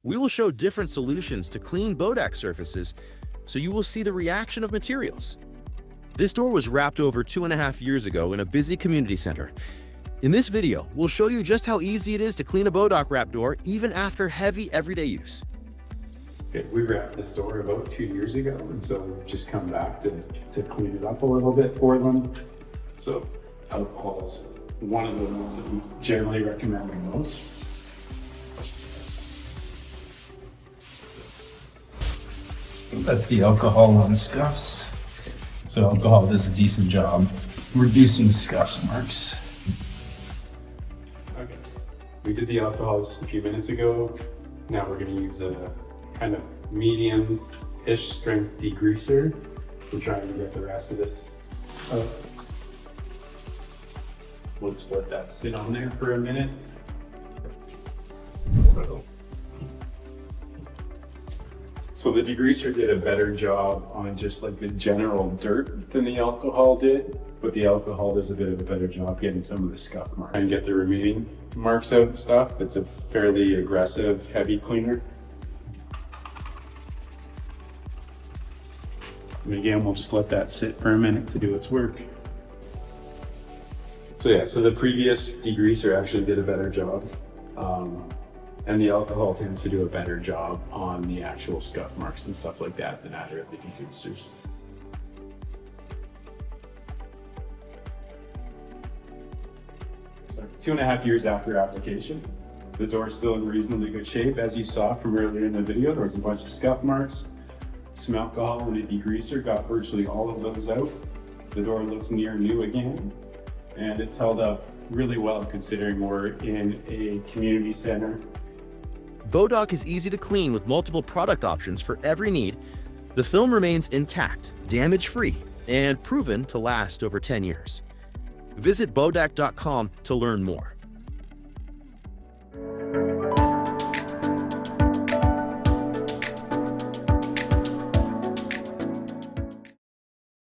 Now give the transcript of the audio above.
We will show different solutions to clean Bodaq surfaces, so you will see the reaction of materials. This door was wrapped over 2.5 years ago in a busy community center. In this video, we'll show you just how easy it is to clean a Bodaq-wrapped door even after heavy everyday use. Okay, we wrapped this door about 2 years ago, and so we've just come back to clean it up a little bit for them. So alcohol is one of the ones that we generally recommend the most. That's the alcohol on scuffs. So alcohol does a decent job reducing scuffs marks. Okay, we did the alcohol just a few minutes ago. Now we're going to use a kind of medium-ish strength degreaser to try and get the rest of this out. We'll just let that sit on there for a minute. So the degreaser did a better job on just like the general dirt than the alcohol did, but the alcohol does a bit of a better job getting some of the scuff marks and get the remaining marks out and stuff. It's a fairly aggressive, heavy cleaner. And again, we'll just let that sit for a minute to do its work. So yeah, so the previous degreaser actually did a better job. And the alcohol tends to do a better job on the actual scuff marks and stuff like that than either of the degreasers. So 2.5 years after application, the door is still in reasonably good shape. As you saw from earlier in the video, there was a bunch of scuff marks. Some alcohol and a degreaser got virtually all of those out. The door looks near new again, and it's held up really well considering we're in a community center. Bodaq is easy to clean with multiple product options for every need. The film remains intact, damage-free, and proven to last over 10 years. Visit Bodaq.com to learn more.